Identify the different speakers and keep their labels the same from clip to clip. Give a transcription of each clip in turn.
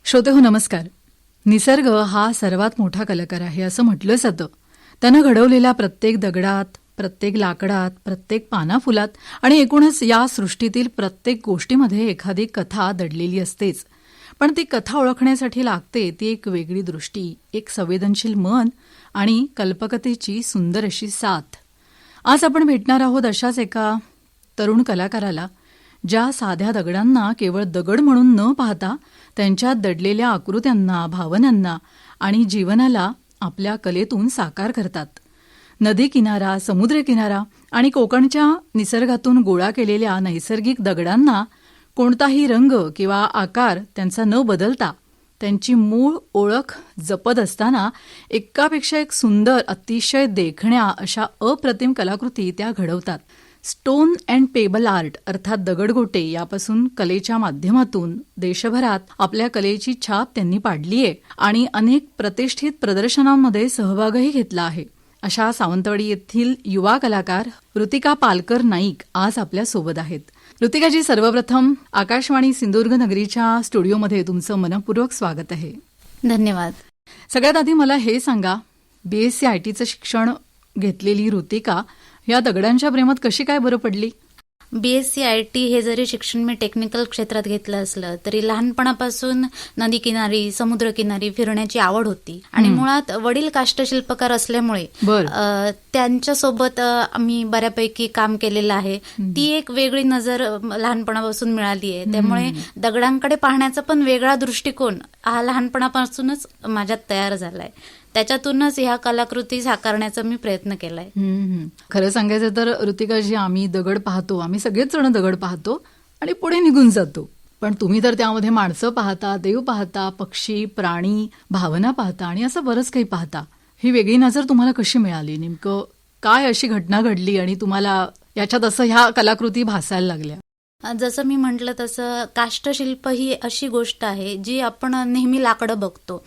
Speaker 1: श्रोतेहो नमस्कार. निसर्ग हा सर्वात मोठा कलाकार आहे असं म्हटलं जातं. त्यानं घडवलेल्या प्रत्येक दगडात, प्रत्येक लाकडात, प्रत्येक पानाफुलात आणि एकूणच या सृष्टीतील प्रत्येक गोष्टीमध्ये एखादी कथा दडलेली असतेच. पण ती कथा ओळखण्यासाठी लागते ती एक वेगळी दृष्टी, एक संवेदनशील मन आणि कल्पकतेची सुंदर अशी साथ. आज आपण भेटणार आहोत अशाच एका तरुण कलाकाराला, ज्या साध्या दगडांना केवळ दगड म्हणून न पाहता त्यांच्यात दडलेल्या आकृत्यांना, भावनांना आणि जीवनाला आपल्या कलेतून साकार करतात. नदी किनारा, समुद्र किनारा आणि कोकणच्या निसर्गातून गोळा केलेल्या नैसर्गिक दगडांना कोणताही रंग किंवा आकार त्यांचा न बदलता त्यांची मूळ ओळख जपत असताना एकापेक्षा एक सुंदर, अतिशय देखण्या अशा अप्रतिम कलाकृती त्या घडवतात. स्टोन अँड पेबल आर्ट अर्थात दगडगोटे यापासून कलेच्या माध्यमातून देशभरात आपल्या कलेची छाप त्यांनी पाडली आहे आणि अनेक प्रतिष्ठित प्रदर्शनांमध्ये सहभागही घेतला आहे. अशा सावंतवाडी येथील युवा कलाकार ऋतिका पालकर नाईक आज आपल्या सोबत आहेत. ऋतिकाजी, सर्वप्रथम आकाशवाणी सिंधुदुर्ग नगरीच्या स्टुडिओमध्ये तुमचं मनपूर्वक स्वागत आहे.
Speaker 2: धन्यवाद.
Speaker 1: सगळ्यात आधी मला हे सांगा, BSc IT शिक्षण घेतलेली ऋतिका या दगडांच्या प्रेमात कशी काय बरं पडली?
Speaker 2: BSc IT हे जरी शिक्षण मी टेक्निकल क्षेत्रात घेतलं असलं तरी लहानपणापासून नदी किनारी, समुद्र किनारी फिरण्याची आवड होती आणि मुळात वडील काष्टशिल्पकार असल्यामुळे त्यांच्यासोबत मी बऱ्यापैकी काम केलेलं आहे. ती एक वेगळी नजर लहानपणापासून मिळाली आहे. त्यामुळे दगडांकडे पाहण्याचा पण वेगळा दृष्टिकोन हा लहानपणापासूनच माझ्यात तयार झालाय. त्याच्यातूनच ह्या कलाकृती साकारण्याचा मी प्रयत्न केलाय.
Speaker 1: खरं सांगायचं तर ऋतिकाजी, आम्ही दगड पाहतो, आम्ही सगळेच जण दगड पाहतो आणि पुढे निघून जातो. पण तुम्ही तर त्यामध्ये माणसं पाहता, देव पाहता, पक्षी, प्राणी, भावना पाहता आणि असं बरंच काही पाहता. ही वेगळी नजर तुम्हाला कशी मिळाली? नेमकं काय अशी घटना घडली आणि तुम्हाला याच्यात असं ह्या कलाकृती भासायला लागल्या?
Speaker 2: जसं मी म्हटलं तसं काष्टशिल्प ही अशी गोष्ट आहे जी आपण नेहमी लाकडं बघतो,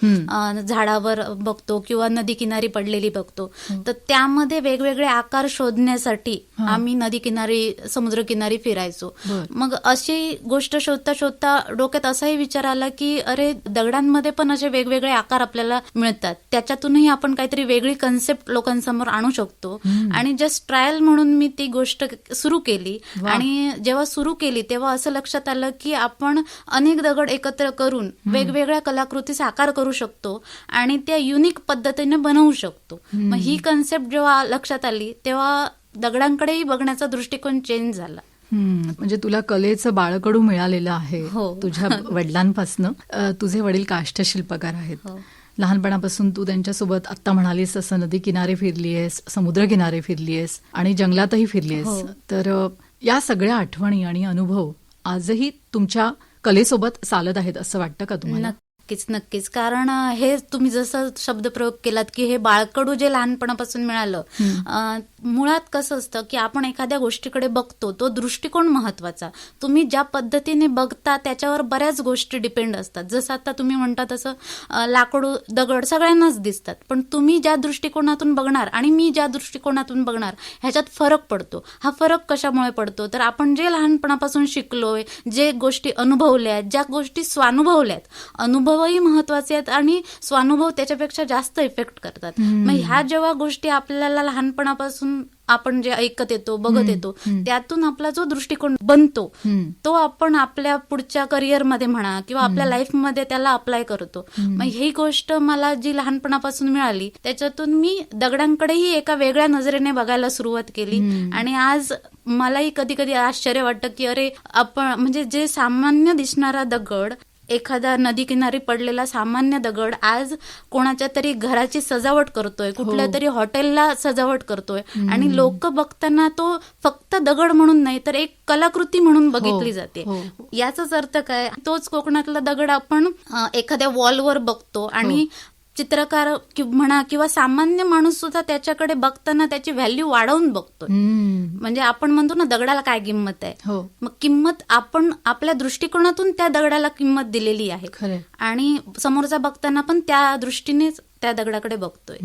Speaker 2: झाडावर बघतो किंवा नदी किनारी पडलेली बघतो. तर त्यामध्ये वेगवेगळे आकार शोधण्यासाठी आम्ही नदी किनारी, समुद्र किनारी फिरायचो. मग अशी गोष्ट शोधता शोधता डोक्यात असाही विचार आला की अरे, दगडांमध्ये पण असे वेगवेगळे आकार आपल्याला मिळतात, त्याच्यातूनही आपण काहीतरी वेगळी कन्सेप्ट लोकांसमोर आणू शकतो. आणि जस्ट ट्रायल म्हणून मी ती गोष्ट सुरू केली. आणि जेव्हा सुरू केली तेव्हा असं लक्षात आलं की आपण अनेक दगड एकत्र करून वेगवेगळ्या कलाकृती साकार करू शकतो आणि त्या युनिक पद्धतीने बनवू शकतो. मग ही कन्सेप्ट जेव्हा लक्षात आली तेव्हा दगडांकडेही बघण्याचा दृष्टिकोन चेंज झाला.
Speaker 1: म्हणजे तुला कलेचं बाळकडू मिळालेलं आहे तुझ्या वडिलांपासनं. तुझे वडील काष्टशिल्पकार आहेत. लहानपणापासून तू त्यांच्यासोबत आत्ता म्हणालीस तसं नदी किनारे फिरलीयस, समुद्र किनारे फिरलीयस आणि जंगलातही फिरलीयस. तर या सगळ्या आठवणी आणि अनुभव आजही तुमच्या कलेसोबत चालत आहेत असं वाटतं का तुम्हाला?
Speaker 2: नक्कीच. कारण हे तुम्ही जसं शब्दप्रयोग केलात की हे बाळकडू जे लहानपणापासून मिळालं, मुळात कसं असतं की आपण एखाद्या गोष्टीकडे बघतो, तो दृष्टिकोन महत्वाचा. तुम्ही ज्या पद्धतीने बघता त्याच्यावर बऱ्याच गोष्टी डिपेंड असतात. जसं आता तुम्ही म्हणता तसं लाकडू, दगड सगळ्यांनाच दिसतात, पण तुम्ही ज्या दृष्टिकोनातून बघणार आणि मी ज्या दृष्टिकोनातून बघणार ह्याच्यात फरक पडतो. हा फरक कशामुळे पडतो? तर आपण जे लहानपणापासून शिकलोय, जे गोष्टी अनुभवल्यात, ज्या गोष्टी स्वानुभवल्यात, अनुभवही महत्वाचे आहेत आणि स्वानुभव त्याच्यापेक्षा जास्त इफेक्ट करतात. मग ह्या जेव्हा गोष्टी आपल्याला लहानपणापासून आपण जे ऐकत येतो, बघत येतो, त्यातून आपला जो दृष्टिकोन बनतो तो आपण आपल्या पुढच्या करिअरमध्ये म्हणा किंवा आपल्या लाईफमध्ये त्याला अप्लाय करतो. मग ही गोष्ट मला जी लहानपणापासून मिळाली त्याच्यातून मी दगडांकडेही एका वेगळ्या नजरेने बघायला सुरुवात केली. आणि आज मलाही कधी कधी आश्चर्य वाटतं की अरे, आपण म्हणजे जे सामान्य दिसणारा दगड, एखादा नदी किनारी पडलेला सामान्य दगड आज कोणाच्या तरी घराची सजावट करतोय, कुठल्या तरी हॉटेलला सजावट करतोय आणि लोक बघताना तो फक्त दगड म्हणून नाही तर एक कलाकृती म्हणून बघितली जाते. याचाच अर्थ काय? तोच कोकणातला दगड आपण एखाद्या वॉलवर बघतो आणि चित्रकार म्हणा किंवा सामान्य माणूस सुद्धा त्याच्याकडे बघताना त्याची व्हॅल्यू वाढवून बघतो. म्हणजे आपण म्हणतो ना, दगडाला काय किंमत आहे, मग किंमत आपण आपल्या दृष्टिकोनातून त्या दगडाला किंमत दिलेली आहे आणि समोरचा बघताना पण त्या दृष्टीनेच त्या दगडाकडे बघतोय.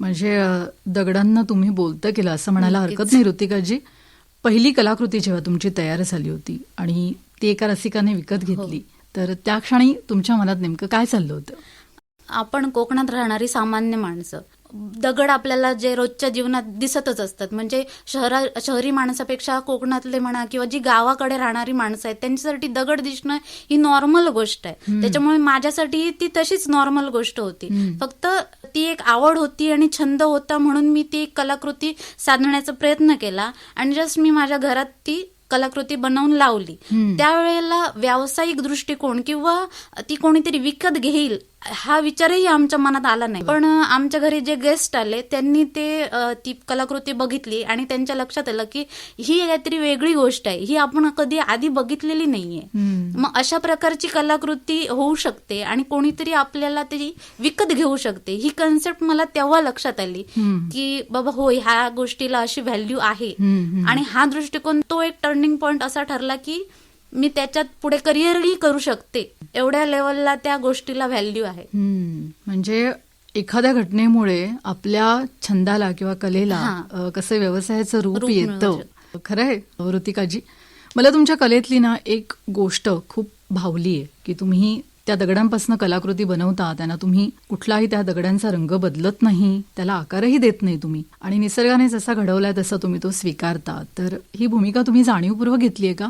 Speaker 1: म्हणजे दगडांना तुम्ही बोलतं केलं असं म्हणायला हरकत नाही. ऋतिकाजी, पहिली कलाकृती जेव्हा तुमची तयार झाली होती आणि ती एका रसिकाने विकत घेतली तर त्या क्षणी तुमच्या मनात नेमकं काय चाललं होतं?
Speaker 2: आपण कोकणात राहणारी सामान्य माणसं, दगड आपल्याला जे रोजच्या जीवनात दिसतच असतात. म्हणजे शहरी माणसापेक्षा कोकणातले म्हणा किंवा जी गावाकडे राहणारी माणसं आहेत त्यांच्यासाठी दगड दिसणं ही नॉर्मल गोष्ट आहे. त्याच्यामुळे माझ्यासाठी ती तशीच नॉर्मल गोष्ट होती. फक्त ती एक आवड होती आणि छंद होता म्हणून मी ती कलाकृती साधण्याचा प्रयत्न केला आणि जस्ट मी माझ्या घरात ती कलाकृती बनवून लावली. त्यावेळेला व्यावसायिक दृष्टिकोन किंवा ती कोणीतरी विकत घेईल हा विचारही आमच्या मनात आला नाही. पण आमच्या घरी जे गेस्ट आले त्यांनी ती कलाकृती बघितली आणि त्यांच्या लक्षात आलं की ही काहीतरी वेगळी गोष्ट आहे, ही आपण कधी आधी बघितलेली नाहीये. मग अशा प्रकारची कलाकृती होऊ शकते आणि कोणीतरी आपल्याला ती विकत घेऊ शकते, ही कन्सेप्ट मला तेव्हा लक्षात आली की बाबा हो, ह्या गोष्टीला अशी व्हॅल्यू आहे. आणि हा दृष्टिकोन तो एक टर्निंग पॉइंट असा ठरला की मी त्याच्यात पुढे करिअरही करू शकते, एवढ्या लेवलला त्या गोष्टीला व्हॅल्यू आहे.
Speaker 1: म्हणजे एखाद्या घटनेमुळे आपल्या छंदाला किंवा कलेला कसं व्यवसायाचं रूप येतं. खरंय ऋतिकाजी, मला तुमच्या कलेतली ना एक गोष्ट खूप भावली आहे की तुम्ही त्या दगडांपासून कलाकृती बनवता, त्यांना तुम्ही कुठलाही त्या दगडांचा रंग बदलत नाही, त्याला आकारही देत नाही तुम्ही, आणि निसर्गाने जसा घडवलाय तसा तुम्ही तो स्वीकारता. तर ही भूमिका तुम्ही जाणीवपूर्वक घेतलीये का?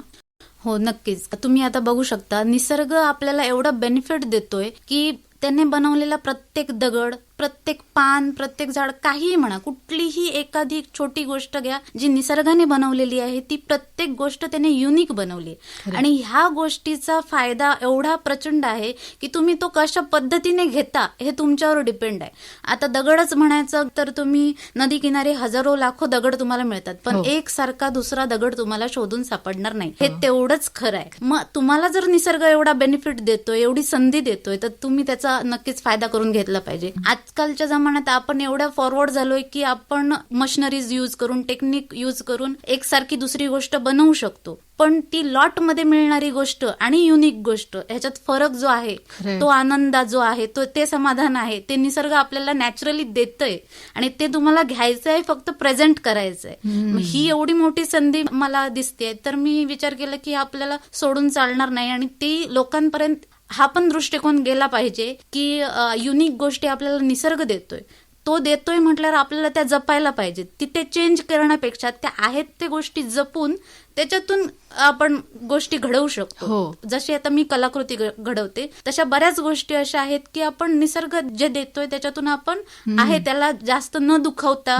Speaker 2: हो, नक्कीच. तुम्ही आता बघू शकता, निसर्ग आपल्याला एवढं बेनिफिट देतोय की त्याने बनवलेला प्रत्येक दगड, प्रत्येक पान, प्रत्येक झाड, काहीही म्हणा, कुठलीही एखादी छोटी गोष्ट घ्या जी निसर्गाने बनवलेली आहे, ती प्रत्येक गोष्ट त्याने युनिक बनवली. आणि ह्या गोष्टीचा फायदा एवढा प्रचंड आहे की तुम्ही तो कशा पद्धतीने घेता हे तुमच्यावर डिपेंड आहे. आता दगडच म्हणायचं तर तुम्ही नदी किनारे हजारो लाखो दगड तुम्हाला मिळतात, पण एक सारखा दुसरा दगड तुम्हाला शोधून सापडणार नाही, हे तेवढंच खरं आहे. मग तुम्हाला जर निसर्ग एवढा बेनिफिट देतोय, एवढी संधी देतोय, तर तुम्ही त्याचा नक्कीच फायदा करून घेतला पाहिजे. आजकालच्या जमान्यात आपण एवढ्या फॉरवर्ड झालोय की आपण मशिनरीज यूज करून, टेक्निक यूज करून एकसारखी दुसरी गोष्ट बनवू शकतो. पण ती लॉट मध्ये मिळणारी गोष्ट आणि युनिक गोष्ट ह्याच्यात फरक जो आहे, तो आनंद जो आहे, तो ते समाधान आहे, ते निसर्ग आपल्याला नॅचरली देतोय आणि ते तुम्हाला घ्यायचं आहे, फक्त प्रेझेंट करायचंय. ही एवढी मोठी संधी मला दिसते, तर मी विचार केला की आपल्याला सोडून चालणार नाही आणि ती लोकांपर्यंत हा पण दृष्टिकोन गेला पाहिजे की युनिक गोष्टी आपल्याला निसर्ग देतोय, तो देतोय म्हटल्यावर आपल्याला त्या जपायला पाहिजेत. तिथे चेंज करण्यापेक्षा त्या आहेत ते गोष्टी जपून त्याच्यातून आपण गोष्टी घडवू शकतो. जशी आता मी कलाकृती घडवते, तशा बऱ्याच गोष्टी अशा आहेत की आपण निसर्ग जे देतोय त्याच्यातून आपण आहे त्याला जास्त न दुखावता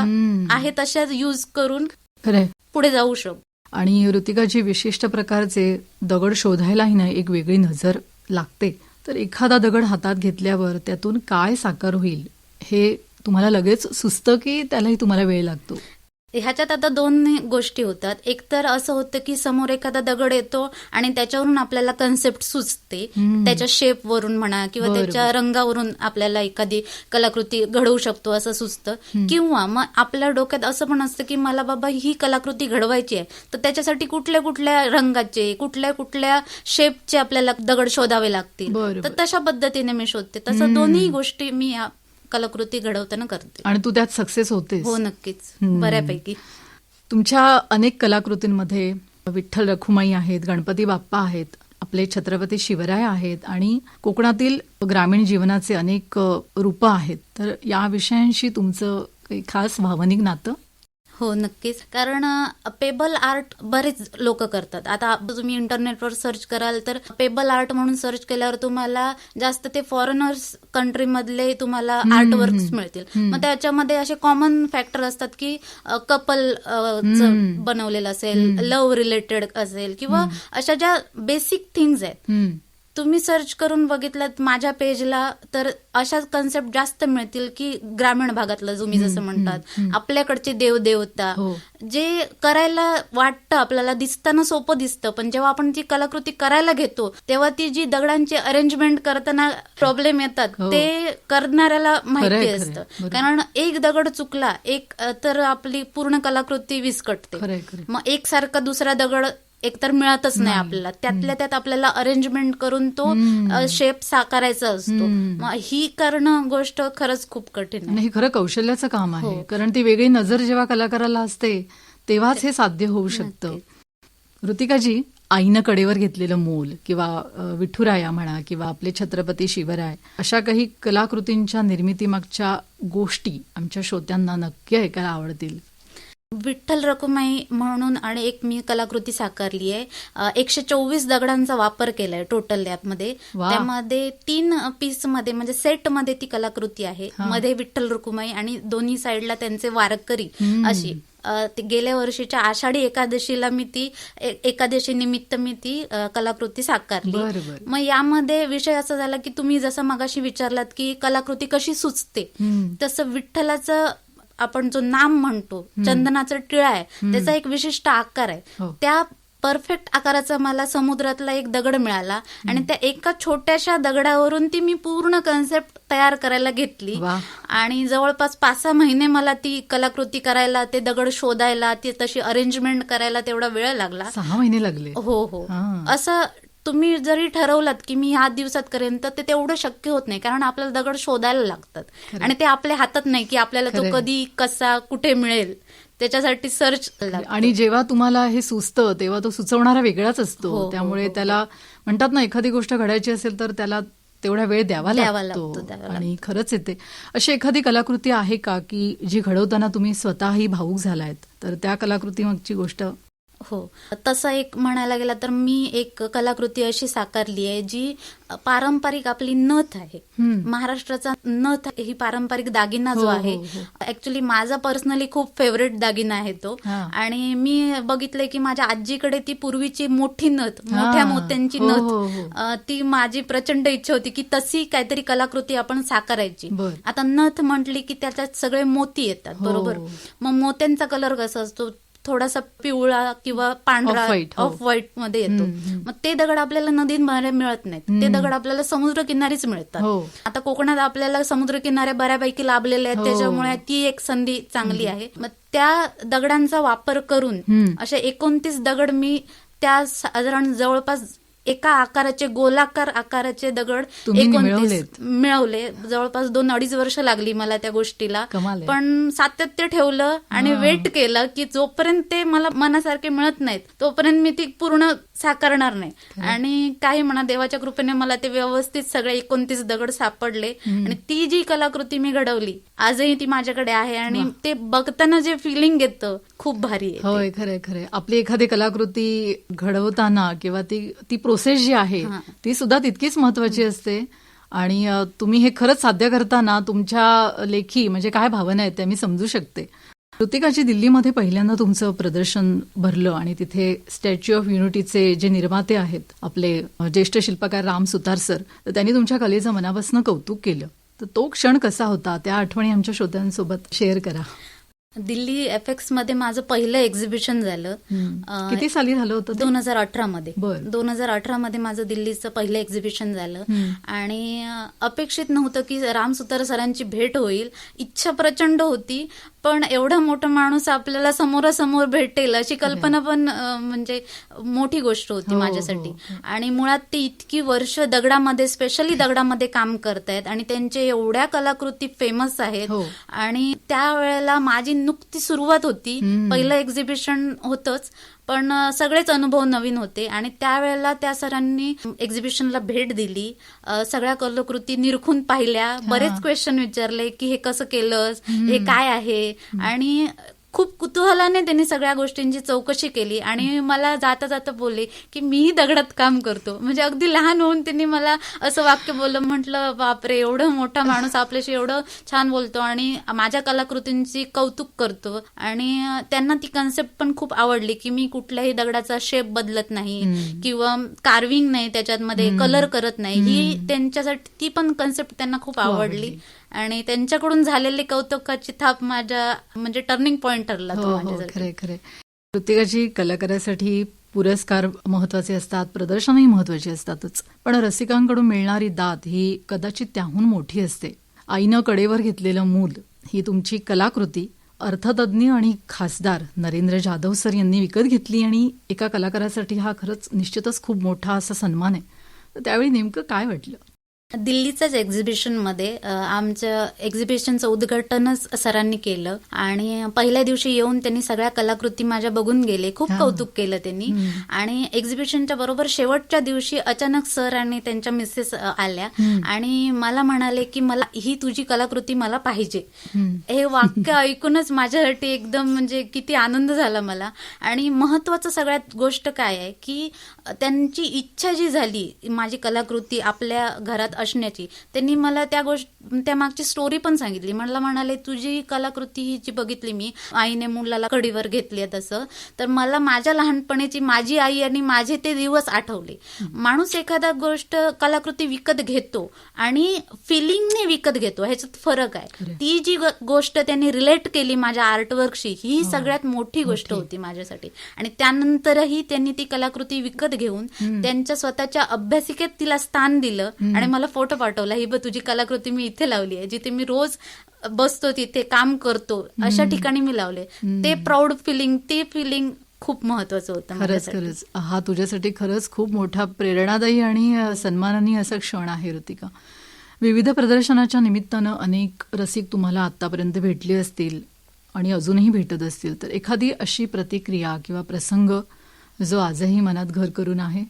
Speaker 2: आहे तशाच यूज करून पुढे जाऊ शकतो.
Speaker 1: आणि ऋतिकाची विशिष्ट प्रकारचे दगड शोधायलाही ना एक वेगळी नजर लागते. तर एखादा दगड हातात घेतल्यावर त्यातून काय साकार होईल हे तुम्हाला लगेच सुचतं की त्यालाही तुम्हाला वेळ लागतो?
Speaker 2: ह्याच्यात आता दोन गोष्टी होतात. एक तर असं होतं की समोर एखादा दगड येतो आणि त्याच्यावरून आपल्याला कन्सेप्ट सुचते, त्याच्या शेपवरून म्हणा किंवा त्याच्या रंगावरून आपल्याला एखादी कलाकृती घडवू शकतो असं सुचतं. किंवा मग आपल्या डोक्यात असं पण असतं की मला बाबा ही कलाकृती घडवायची आहे, तर त्याच्यासाठी कुठल्या कुठल्या रंगाचे, कुठल्या कुठल्या शेपचे आपल्याला दगड शोधावे लागतील, तर तशा पद्धतीने मी शोधते. तसं दोन्ही गोष्टी मी कलाकृती घडवताना करते.
Speaker 1: आणि तू त्यात सक्सेस होते?
Speaker 2: हो, नक्कीच, बऱ्यापैकी.
Speaker 1: तुमच्या अनेक कलाकृतींमध्ये विठ्ठल रखुमाई आहेत, गणपती बाप्पा आहेत, आपले छत्रपती शिवराय आहेत आणि कोकणातील ग्रामीण जीवनाचे अनेक रूपं आहेत. तर या विषयांशी तुमचं काही खास भावनिक नातं?
Speaker 2: हो, नक्कीच. कारण पेबल आर्ट बरेच लोक करतात. आता तुम्ही इंटरनेटवर सर्च कराल तर पेबल आर्ट म्हणून सर्च केल्यावर तुम्हाला जास्त ते फॉरेनर्स कंट्री मधले तुम्हाला आर्ट वर्क्स मिळतील. मग त्याच्यामध्ये असे कॉमन फॅक्टर असतात की कपल बनवलेलं असेल, लव्ह रिलेटेड असेल किंवा अशा ज्या बेसिक थिंग्स आहेत. तुम्ही सर्च करून बघितलं माझ्या पेजला तर अशाच कन्सेप्ट जास्त मिळतील की ग्रामीण भागातलं तुम्ही जसं म्हणतात आपल्याकडचे देवदेवता जे करायला वाटतं, आपल्याला दिसताना सोपं दिसतं, पण जेव्हा आपण ती कलाकृती करायला घेतो तेव्हा ती जी दगडांची अरेंजमेंट करताना प्रॉब्लेम येतात ते करणाऱ्याला माहिती असतं. कारण एक दगड चुकला एक तर आपली पूर्ण कलाकृती विस्कटते. मग एकसारखा दुसरा दगड एकतर मिळतच नाही आपल्याला, त्यातल्या त्यात आपल्याला अरेंजमेंट करून तो शेप साकारायचा असतो. मग ही करणं गोष्ट खरंच खूप कठीण आहे.
Speaker 1: हे खरं कौशल्याचं काम आहे, कारण ती वेगळी नजर जेव्हा कलाकाराला असते तेव्हाच हे साध्य होऊ शकतं. ऋतिकाजी, आईनं कडेवर घेतलेलं मूल किंवा विठुराया म्हणा किंवा आपले छत्रपती शिवराय अशा काही कलाकृतींच्या निर्मितीमागच्या गोष्टी आमच्या श्रोत्यांना नक्की ऐकायला आवडतील.
Speaker 2: विठ्ठल रखुमाई म्हणून आणि एक मी कलाकृती साकारली आहे. 124 दगडांचा वापर केलाय टोटल लॅबमध्ये.
Speaker 1: वा.
Speaker 2: त्यामध्ये 3 पीसमध्ये म्हणजे सेटमध्ये ती कलाकृती आहे. मध्ये विठ्ठल रखुमाई आणि दोन्ही साईडला त्यांचे वारकरी अशी. गेल्या वर्षीच्या आषाढी एकादशीला मी ती एकादशी निमित्त मी ती कलाकृती साकारली.
Speaker 1: बरोबर.
Speaker 2: मग यामध्ये विषय असा झाला की तुम्ही जसं मगाशी विचारलात की कलाकृती कशी सुचते, तसं विठ्ठलाचं आपण जो नाम म्हणतो चंदनाचा टिळा आहे त्याचा एक विशिष्ट आकार आहे.
Speaker 1: हो.
Speaker 2: त्या परफेक्ट आकाराचा मला समुद्रातला एक दगड मिळाला आणि त्या एका छोट्याशा दगडावरून ती मी पूर्ण कन्सेप्ट तयार करायला घेतली.
Speaker 1: वा.
Speaker 2: आणि जवळपास 5-6 महिने मला ती कलाकृती करायला, ते दगड शोधायला, ती तशी अरेंजमेंट करायला तेवढा वेळ लागला.
Speaker 1: 6 महिने लागले.
Speaker 2: हो हो.
Speaker 1: हा.
Speaker 2: असं तुम्ही जरी ठरवलात की मी ह्या दिवसात करेन तर ते तेवढं शक्य होत नाही, कारण आपल्याला दगड शोधायला लागतात आणि ते आपल्या हातात नाही की आपल्याला तो
Speaker 1: खरंय.
Speaker 2: कधी कसा कुठे मिळेल, त्याच्यासाठी सर्च लागतं.
Speaker 1: आणि जेव्हा तुम्हाला हे सुचतं तेव्हा तो सुचवणारा वेगळाच असतो.
Speaker 2: हो, हो,
Speaker 1: त्यामुळे
Speaker 2: हो.
Speaker 1: त्याला म्हणतात ना, एखादी गोष्ट घडायची असेल तर त्याला तेवढा वेळ द्यावा लागतो. आणि खरंच येते. अशी एखादी कलाकृती आहे का की जी घडवताना तुम्ही स्वतःही भावूक झालायत, तर त्या कलाकृतीमागची गोष्ट?
Speaker 2: हो, तसं एक म्हणायला गेला तर मी एक कलाकृती अशी साकारली आहे जी पारंपरिक आपली नथ आहे. महाराष्ट्राचा नथ ही पारंपरिक दागिना जो आहे, ऍक्च्युली माझा पर्सनली खूप फेवरेट दागिना आहे तो. आणि मी बघितलंय की माझ्या आजीकडे ती पूर्वीची मोठी नथ, मोठ्या मोत्यांची नथ, ती माझी प्रचंड इच्छा होती की तशी काहीतरी कलाकृती आपण साकारायची. आता नथ म्हटली की त्याच्यात सगळे मोती येतात, बरोबर. मग मोत्यांचा कलर कसा असतो, थोडासा पिवळा किंवा पांढरा, ऑफ व्हाईट मध्ये येतो. मग ते दगड आपल्याला नदीमध्ये मिळत नाहीत, ते दगड आपल्याला समुद्रकिनारीच मिळतात. आता कोकणात आपल्याला समुद्रकिनाऱ्या बऱ्यापैकी लाभलेल्या आहेत, त्याच्यामुळे ती एक संधी चांगली आहे. मग त्या दगडांचा वापर करून असे 29 दगड मी त्या साधारण जवळपास एका आकाराचे, गोलाकार आकाराचे दगड 29 मिळवले. जवळपास 2-2.5 वर्ष लागली मला त्या गोष्टीला, पण सातत्य ठेवलं आणि वेट केलं की जोपर्यंत ते मला मनासारखे मिळत नाहीत तोपर्यंत मी ती पूर्ण साकारणार नाही. आणि काही म्हणा, देवाच्या कृपेने मला ते व्यवस्थित सगळे 29 दगड सापडले आणि ती जी कलाकृती मी घडवली आजही ती माझ्याकडे आहे आणि ते बघताना जे फिलिंग येतं खूप भारी आहे.
Speaker 1: होय, खरंय खरंय. आपली एखादी कलाकृती घडवताना किंवा ती प्रोसेस जी आहे ती सुद्धा तितकीच महत्वाची असते. आणि तुम्ही हे खरंच साध्य करताना तुमच्या लेखी म्हणजे काय भावना आहेत त्या मी समजू शकते. ऋतिकाजी, दिल्लीमध्ये पहिल्यांदा तुमचं प्रदर्शन भरलं आणि तिथे स्टॅच्यू ऑफ युनिटीचे जे निर्माते आहेत आपले ज्येष्ठ शिल्पकार राम सुतार सर, तर त्यांनी तुमच्या कलेचं मनापासून कौतुक केलं. तर तो क्षण कसा होता, त्या आठवणी आमच्या श्रोत्यांसोबत शेअर करा.
Speaker 2: दिल्ली एफएक्स मध्ये माझं पहिलं एक्झिबिशन झालं.
Speaker 1: किती साली झालं होतं?
Speaker 2: 2018 मध्ये. 2018 मध्ये माझं दिल्लीचं पहिलं एक्झिबिशन झालं आणि अपेक्षित नव्हतं की राम सुतार सरांची भेट होईल. इच्छा प्रचंड होती, पण एवढा मोठा माणूस आपल्याला समोरासमोर भेटेल अशी कल्पना पण म्हणजे मोठी गोष्ट होती माझ्यासाठी. आणि मुळात ते इतकी वर्ष दगडामध्ये, स्पेशली दगडामध्ये काम करतायत आणि त्यांचे एवढ्या कलाकृती फेमस आहेत. आणि त्यावेळेला माझी नुकती सुरुवात होती, पहिलं एक्झिबिशन होतंच, पण सगळेच अनुभव नवीन होते. आणि त्यावेळेला त्या सरांनी एक्झिबिशनला भेट दिली, सगळ्या कलाकृती निरखून पाहिल्या, बरेच क्वेश्चन विचारले की हे कसं केलंस, हे काय आहे. आणि खूप कुतूहलाने त्यांनी सगळ्या गोष्टींची चौकशी केली आणि मला जाता जाता बोलले की मीही दगडात काम करतो. म्हणजे अगदी लहान होऊन त्यांनी मला असं वाक्य बोललं. म्हटलं बापरे, एवढं मोठा माणूस आपल्याशी एवढं छान बोलतो आणि माझ्या कलाकृतींची कौतुक करतो. आणि त्यांना ती कन्सेप्ट पण खूप आवडली की मी कुठल्याही दगडाचा शेप बदलत नाही किंवा कार्विंग नाही, त्याच्यामध्ये कलर करत नाही. ही त्यांच्यासाठी ती पण कन्सेप्ट त्यांना खूप आवडली आणि त्यांच्याकडून झालेली कौतुकाची थाप माझ्या म्हणजे टर्निंग पॉइंट ठरला तो माझ्यासाठी.
Speaker 1: खरे खरे. प्रत्येकाची कलाकारासाठी पुरस्कार महत्वाचे असतात, प्रदर्शनही महत्वाची असतातच, पण रसिकांकडून मिळणारी दाद ही कदाचित त्याहून मोठी असते. आईनं कडेवर घेतलेलं मूल ही तुमची कलाकृती अर्थतज्ञ आणि खासदार नरेंद्र जाधव सर यांनी विकत घेतली आणि एका कलाकारासाठी हा खरंच निश्चितच खूप मोठा असा सन्मान आहे. तर त्यावेळी नेमकं काय वाटलं?
Speaker 2: दिल्लीच्याच एक्झिबिशनमध्ये आमच्या एक्झिबिशनचं उद्घाटनच सरांनी केलं आणि पहिल्या दिवशी येऊन त्यांनी सगळ्या कलाकृती माझ्या बघून गेले. खूप कौतुक केलं त्यांनी. आणि एक्झिबिशनच्या बरोबर शेवटच्या दिवशी अचानक सर आणि त्यांच्या मिसेस आल्या आणि मला म्हणाले की मला ही तुझी कलाकृती मला पाहिजे. हे वाक्य ऐकूनच माझ्यासाठी एकदम म्हणजे किती आनंद झाला मला. आणि महत्वाचं सगळ्यात गोष्ट काय आहे की त्यांची इच्छा जी झाली माझी कलाकृती आपल्या घरात असण्याची, त्यांनी मला त्या मागची स्टोरी पण सांगितली. मला म्हणाले तुझी कलाकृती ही जी बघितली मी, आईने मुलाला कडीवर घेतली तसं, तर मला माझ्या लहानपणीची माझी आई आणि माझे ते दिवस आठवले. माणूस एखादा गोष्ट कलाकृती विकत घेतो आणि फिलिंगने विकत घेतो, ह्याच्यात फरक आहे. ती जी गोष्ट त्यांनी रिलेट केली माझ्या आर्टवर्कशी, ही सगळ्यात मोठी गोष्ट होती माझ्यासाठी. आणि त्यानंतरही त्यांनी ती कलाकृती विकत घेऊन त्यांच्या स्वतःच्या अभ्यासिकेत तिला स्थान दिलं आणि मला फोटो पाठवला, ही बघ तुझी कलाकृती मी इथे लावली आहे, जिथे मी रोज बसतो तिथे काम करतो अशा ठिकाणी मी लावले. ते प्राऊड फिलिंग, ते फिलिंग खूप महत्वाचं होतं.
Speaker 1: खरंच हा तुझ्यासाठी खरंच खूप मोठा प्रेरणादायी आणि सन्माननीय असा क्षण आहे ऋतिका. विविध प्रदर्शनाच्या निमित्तानं अनेक रसिक तुम्हाला आतापर्यंत भेटले असतील आणि अजूनही भेटत असतील, तर एखादी अशी प्रतिक्रिया किंवा प्रसंग जो आजही मनात घर करून आहे?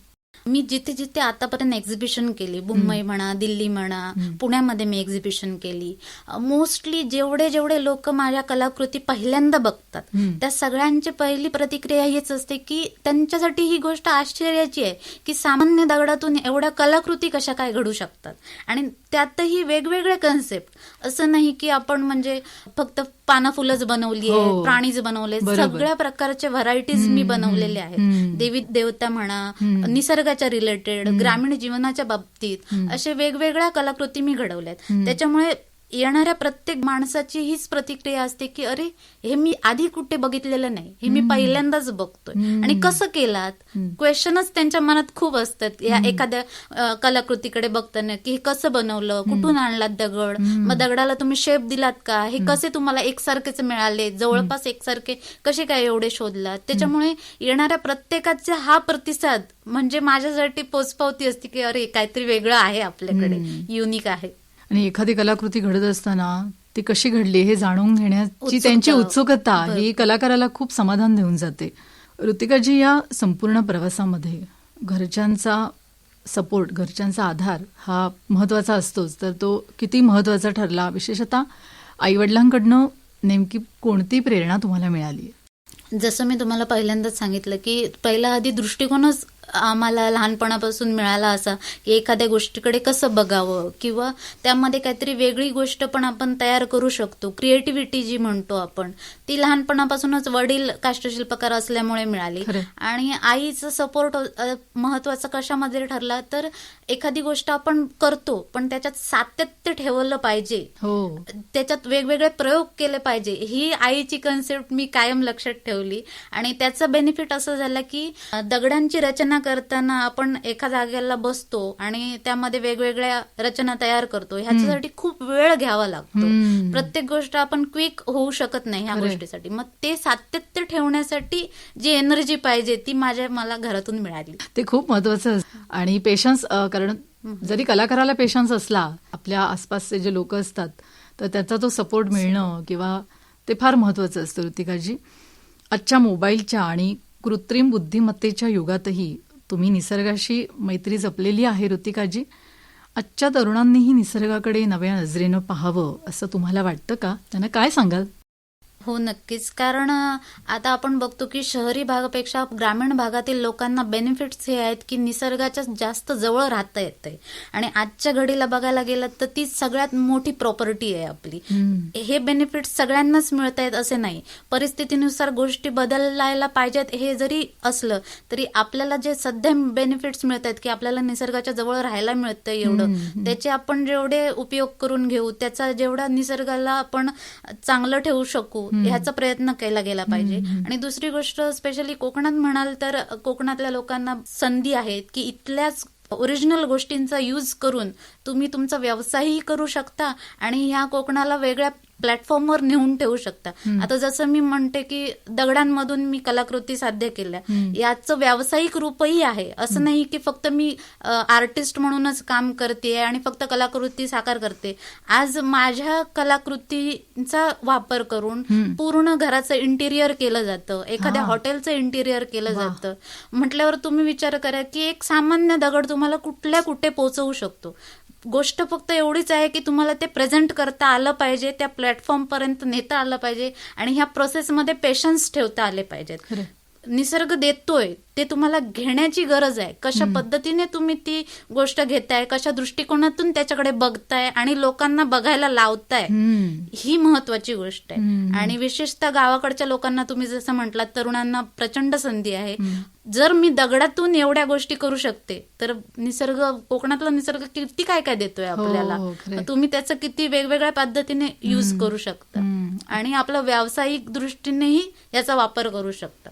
Speaker 2: मी जिथे जिथे आतापर्यंत एक्झिबिशन केली, मुंबई म्हणा, दिल्ली म्हणा, पुण्यामध्ये मी एक्झिबिशन केली, मोस्टली जेवढे लोक माझ्या कलाकृती पहिल्यांदा बघतात त्या सगळ्यांची पहिली प्रतिक्रिया हीच असते की त्यांच्यासाठी ही गोष्ट आश्चर्याची आहे की सामान्य दगडातून एवढ्या कलाकृती कशा काय घडू शकतात. आणि त्यातही वेगवेगळे कन्सेप्ट, असं नाही की आपण म्हणजे फक्त पाना फुलंच बनवली आहे, प्राणीच बनवले, सगळ्या प्रकारचे व्हरायटीज मी बनवलेले आहेत. देवी देवता म्हणा, निसर्गाच्या रिलेटेड, ग्रामीण जीवनाच्या बाबतीत असे वेगवेगळ्या कलाकृती मी घडवल्यात. त्याच्यामुळे येणाऱ्या प्रत्येक माणसाची हीच प्रतिक्रिया असते की अरे हे मी आधी कुठे बघितलेलं नाही, हे मी पहिल्यांदाच बघतोय. आणि कसं केलात, क्वेश्चनच त्यांच्या मनात खूप असतात या एखाद्या कलाकृतीकडे बघताना की हे कसं बनवलं, कुठून आणलात दगड, मग दगडाला तुम्ही शेप दिलात का, हे कसे तुम्हाला एकसारखेच मिळाले, जवळपास एकसारखे कसे काय एवढे शोधलात. त्याच्यामुळे येणाऱ्या प्रत्येकाचा हा प्रतिसाद म्हणजे माझ्यासाठी पोचपावती असते की अरे काहीतरी वेगळं आहे आपल्याकडे, युनिक आहे.
Speaker 1: आणि एखादी कलाकृती घडत असताना ती कशी घडली हे जाणून घेण्याची त्यांची उत्सुकता ही कलाकाराला खूप समाधान देऊन जाते. ऋतिकाजी, या संपूर्ण प्रवासामध्ये घरच्यांचा सपोर्ट, घरच्यांचा आधार हा महत्वाचा असतोच, तर तो किती महत्वाचा ठरला? विशेषतः आईवडिलांकडनं नेमकी कोणती प्रेरणा तुम्हाला मिळाली?
Speaker 2: जसं मी तुम्हाला पहिल्यांदाच सांगितलं की पहिला आधी दृष्टिकोनच आम्हाला लहानपणापासून मिळाला असा की एखाद्या गोष्टीकडे कसं बघावं किंवा त्यामध्ये काहीतरी वेगळी गोष्ट पण आपण तयार करू शकतो. क्रिएटिव्हिटी जी म्हणतो आपण, ती लहानपणापासूनच वडील काष्टशिल्पकार असल्यामुळे मिळाली. आणि आईचं सपोर्ट महत्वाचा कशामध्ये ठरला तर एखादी गोष्ट आपण करतो पण त्याच्यात सातत्य ठेवलं पाहिजे, त्याच्यात वेगवेगळे प्रयोग केले पाहिजे, ही आईची कन्सेप्ट मी कायम लक्षात ठेवली. आणि त्याचं बेनिफिट असं झालं की दगडांची रचना करताना आपण एका जागेला बसतो आणि त्यामध्ये वेगवेगळ्या रचना तयार करतो, ह्याच्यासाठी खूप वेळ घ्यावा लागतो. प्रत्येक गोष्ट आपण क्विक होऊ शकत नाही ह्या गोष्टीसाठी. मग ते सातत्य ठेवण्यासाठी जी एनर्जी पाहिजे ती मला घरातून मिळाली.
Speaker 1: ते खूप महत्वाचं. आणि पेशन्स, कारण जरी कलाकाराला पेशन्स असला, आपल्या आसपासचे जे लोक असतात तर त्याचा तो सपोर्ट मिळणं किंवा ते फार महत्वाचं असतं. ऋतिकाजी, आजच्या मोबाईलच्या आणि कृत्रिम बुद्धिमत्तेच्या युगातही तुम्ही निसर्गाशी मैत्री जपलेली आहे. ऋतिकाजी, आजच्या तरुणांनीही निसर्गाकडे नव्या नजरेनं पाहावं असं तुम्हाला वाटतं का? त्यांना काय सांगाल?
Speaker 2: हो, नक्कीच. कारण आता आपण बघतो की शहरी भागापेक्षा ग्रामीण भागातील लोकांना बेनिफिट्स हे आहेत की निसर्गाच्या जास्त जवळ राहता येतंय. आणि आजच्या घडीला बघायला गेलं तर ती सगळ्यात मोठी प्रॉपर्टी आहे आपली. हे बेनिफिट्स सगळ्यांनाच मिळत आहेत असे नाही. परिस्थितीनुसार गोष्टी बदलायला पाहिजेत हे जरी असलं तरी आपल्याला जे सध्या बेनिफिट्स मिळत आहेत की आपल्याला निसर्गाच्या जवळ राहायला मिळतं एवढं, त्याचे आपण जेवढे उपयोग करून घेऊ, त्याचा जेवढा निसर्गाला आपण चांगलं ठेवू शकू ह्याचा प्रयत्न केला गेला पाहिजे. आणि दुसरी गोष्ट, स्पेशली कोकणात म्हणाल तर कोकणातल्या लोकांना संधी आहेत की इथल्याच ओरिजिनल गोष्टींचा यूज करून तुम्ही तुमचा व्यवसायही करू शकता आणि ह्या कोकणाला वेगळ्या प्लॅटफॉर्मवर नेऊन ठेवू शकता. आता जसं मी म्हणते की दगडांमधून मी कलाकृती साध्य केल्या, याचं व्यावसायिक रूपही आहे. असं नाही की फक्त मी आर्टिस्ट म्हणूनच काम करते आणि फक्त कलाकृती साकार करते. आज माझ्या कलाकृतीचा वापर करून पूर्ण घराचं इंटिरियर केलं जातं, एखाद्या हॉटेलचं इंटिरियर केलं जातं. म्हटल्यावर तुम्ही विचार करा की एक सामान्य दगड तुम्हाला कुठल्या कुठे पोहोचवू शकतो. गोष्ट फक्त एवढीच आहे की तुम्हाला ते प्रेझेंट करता आलं पाहिजे, त्या प्लॅटफॉर्म पर्यंत नेता आलं पाहिजे आणि ह्या प्रोसेसमध्ये पेशन्स ठेवता आले पाहिजेत. निसर्ग देतोय ते तुम्हाला घेण्याची गरज आहे. कशा पद्धतीने तुम्ही ती गोष्ट घेताय, कशा दृष्टिकोनातून त्याच्याकडे बघताय आणि लोकांना बघायला लावताय, ही महत्वाची गोष्ट आहे. आणि विशेषतः गावाकडच्या लोकांना तुम्ही जसं म्हटलात, तरुणांना प्रचंड संधी आहे. जर मी दगडातून एवढ्या गोष्टी करू शकते तर निसर्ग, कोकणातला निसर्ग किती काय काय देतोय आपल्याला. तुम्ही त्याचं किती वेगवेगळ्या पद्धतीने यूज करू शकता आणि आपलं व्यावसायिक दृष्टीनेही याचा वापर करू शकता.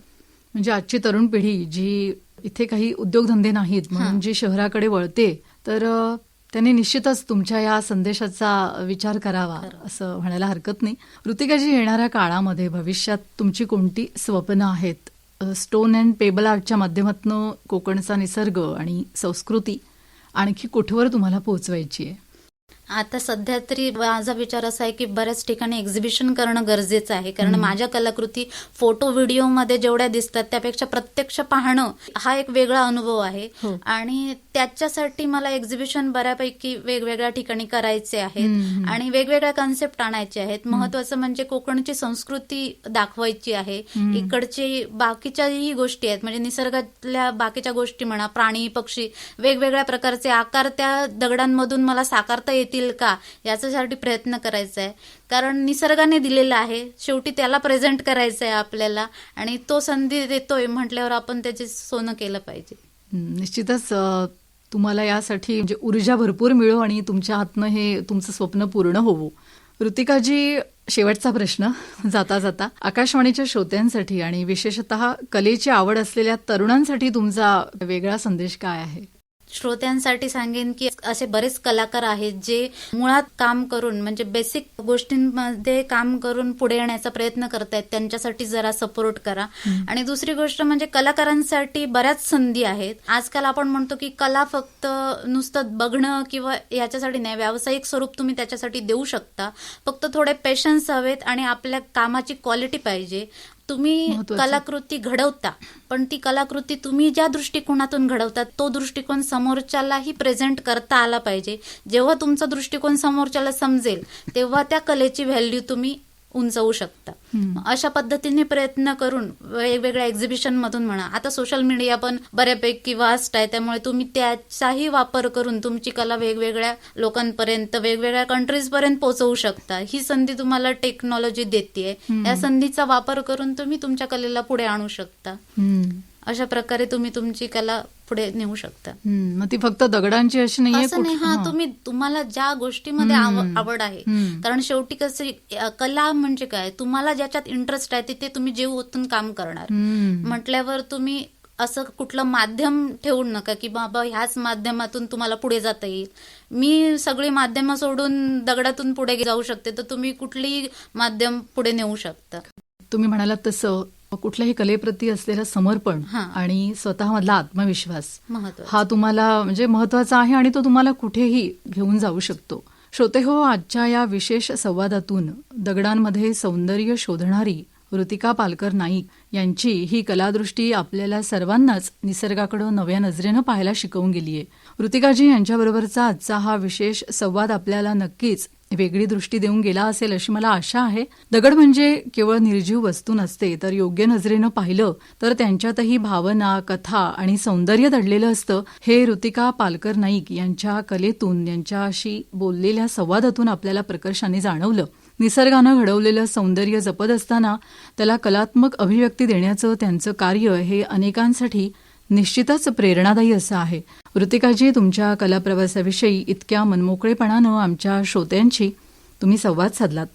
Speaker 1: म्हणजे आजची तरुण पिढी जी इथे काही उद्योगधंदे नाहीत म्हणून जी शहराकडे वळते, तर त्यांनी निश्चितच तुमच्या या संदेशाचा विचार करावा असं म्हणायला हरकत नाही. ऋतिकाजी, येणाऱ्या काळामध्ये भविष्यात तुमची कोणती स्वप्न आहेत? स्टोन अँड पेबल आर्टच्या माध्यमातून कोकणचा निसर्ग आणि संस्कृती आणखी कुठवर तुम्हाला पोहोचवायची आहे?
Speaker 2: आता सध्या तरी माझा विचार असा आहे की बऱ्याच ठिकाणी एक्झिबिशन करणं गरजेचं आहे. कारण माझ्या कलाकृती फोटो व्हिडिओमध्ये जेवढ्या दिसतात त्यापेक्षा प्रत्यक्ष पाहणं हा एक वेगळा अनुभव आहे. आणि त्याच्यासाठी मला एक्झिबिशन बऱ्यापैकी वेगवेगळ्या ठिकाणी करायचे आहेत आणि वेगवेगळ्या कन्सेप्ट आणायचे आहेत. महत्वाचं म्हणजे कोकणची संस्कृती दाखवायची आहे. इकडची बाकीच्याही गोष्टी आहेत, म्हणजे निसर्गातल्या बाकीच्या गोष्टी म्हणा, प्राणी पक्षी, वेगवेगळ्या प्रकारचे आकार त्या दगडांमधून मला साकारता येतील का याच्यासाठी प्रयत्न करायचा आहे. कारण निसर्गाने दिलेला आहे, शेवटी त्याला प्रेझेंट करायचं आहे आपल्याला आणि तो संधी देतोय म्हटल्यावर आपण त्याचे सोनं केलं पाहिजे.
Speaker 1: निश्चितच तुम्हाला यासाठी म्हणजे ऊर्जा भरपूर मिळो आणि तुमच्या हातनं हे तुमचं स्वप्न पूर्ण होवो. ऋतिकाजी, शेवटचा प्रश्न जाता जाता आकाशवाणीच्या श्रोत्यांसाठी आणि विशेषतः कलेची आवड असलेल्या तरुणांसाठी तुमचा वेगळा संदेश काय आहे?
Speaker 2: श्रोत्यांसाठी सांगेन की असे बरेच कलाकार आहेत जे मुळात काम करून, म्हणजे बेसिक गोष्टींमध्ये काम करून पुढे येण्याचा प्रयत्न करतायत. त्यांच्यासाठी जरा सपोर्ट करा. आणि दुसरी गोष्ट म्हणजे कलाकारांसाठी बऱ्याच संधी आहेत. आजकाल आपण म्हणतो की कला फक्त नुसतं बघणं किंवा याच्यासाठी नाही, व्यावसायिक स्वरूप तुम्ही त्याच्यासाठी देऊ शकता. फक्त थोडे पेशन्स हवेत आणि आपल्या कामाची क्वालिटी पाहिजे. तुम्ही कलाकृती घडवता, पण ती कलाकृती तुम्ही ज्या दृष्टिकोनातून घडवता तो दृष्टिकोन समोरच्यालाही प्रेझेंट करता आला पाहिजे. जेव्हा तुमचा दृष्टिकोन समोरच्याला समजेल तेव्हा त्या कलेची व्हॅल्यू तुम्ही उंचवू शकता. अशा पद्धतीने प्रयत्न करून वेगवेगळ्या एक्झिबिशन मधून म्हणा, आता सोशल मीडिया पण बऱ्यापैकी वास्ट आहे, त्यामुळे तुम्ही त्याचाही वापर करून तुमची कला वेगवेगळ्या लोकांपर्यंत, वेगवेगळ्या कंट्रीज पर्यंत पोहोचवू शकता. ही संधी तुम्हाला टेक्नॉलॉजी देते. या संधीचा वापर करून तुम्ही तुमच्या कलेला पुढे आणू शकता. अशा प्रकारे तुम्ही तुमची कला पुढे नेऊ शकता.
Speaker 1: मग ती फक्त दगडांची अशी नाहीये,
Speaker 2: असं नाही. तुम्ही तुम्हाला ज्या गोष्टीमध्ये आवड आहे, कारण शेवटी कसं कला म्हणजे काय, तुम्हाला ज्याच्यात इंटरेस्ट आहे तिथे तुम्ही जीव ओतून काम करणार म्हटल्यावर तुम्ही असं कुठलं माध्यम ठेवू नका की बाबा ह्याच माध्यमातून तुम्हाला पुढे जाता येईल. मी सगळी माध्यमं सोडून दगडातून पुढे जाऊ शकते, तर तुम्ही कुठलीही माध्यम पुढे नेऊ शकता.
Speaker 1: तुम्ही म्हणालात तसं कुठल्याही कलेप्रती असलेलं समर्पण आणि स्वतःमधला आत्मविश्वास हा तुम्हाला म्हणजे महत्वाचा आहे आणि तो तुम्हाला कुठेही घेऊन जाऊ शकतो. श्रोते हो, आजच्या या विशेष संवादातून दगडांमध्ये सौंदर्य शोधणारी ऋतिका पालकर नाईक यांची ही कलादृष्टी आपल्याला सर्वांनाच निसर्गाकडे नव्या नजरेनं पाहायला शिकवून गेलीये. ऋतिकाजी यांच्याबरोबरचा आजचा हा विशेष संवाद आपल्याला नक्कीच वेगळी दृष्टी देऊन गेला असेल अशी मला आशा आहे. दगड म्हणजे केवळ निर्जीव वस्तू नसते, तर योग्य नजरेनं पाहिलं तर त्यांच्यातही भावना, कथा आणि सौंदर्य दडलेलं असतं. हे ऋतिका पालकर नाईक यांच्या कलेतून, यांच्याशी बोललेल्या संवादातून आपल्याला प्रकर्षाने जाणवलं. निसर्गानं घडवलेलं सौंदर्य जपत असताना त्याला कलात्मक अभिव्यक्ती देण्याचं त्यांचं कार्य हे अनेकांसाठी निश्चितच प्रेरणादायी असं आहे. ऋतिकाजी, तुमच्या कलाप्रवासाविषयी इतक्या मनमोकळेपणानं आमच्या श्रोत्यांशी तुम्ही संवाद साधलात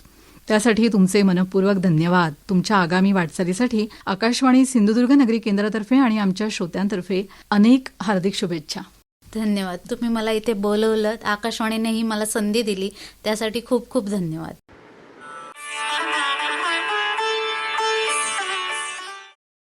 Speaker 1: त्यासाठी तुमचे मनःपूर्वक धन्यवाद. तुमच्या आगामी वाटचालीसाठी आकाशवाणी सिंधुदुर्ग नगरी केंद्रातर्फे आणि आमच्या श्रोत्यांतर्फे अनेक हार्दिक शुभेच्छा.
Speaker 2: धन्यवाद. तुम्ही मला इथे बोलवलं, आकाशवाणीनेही मला संधी दिली, त्यासाठी खूप खूप धन्यवाद.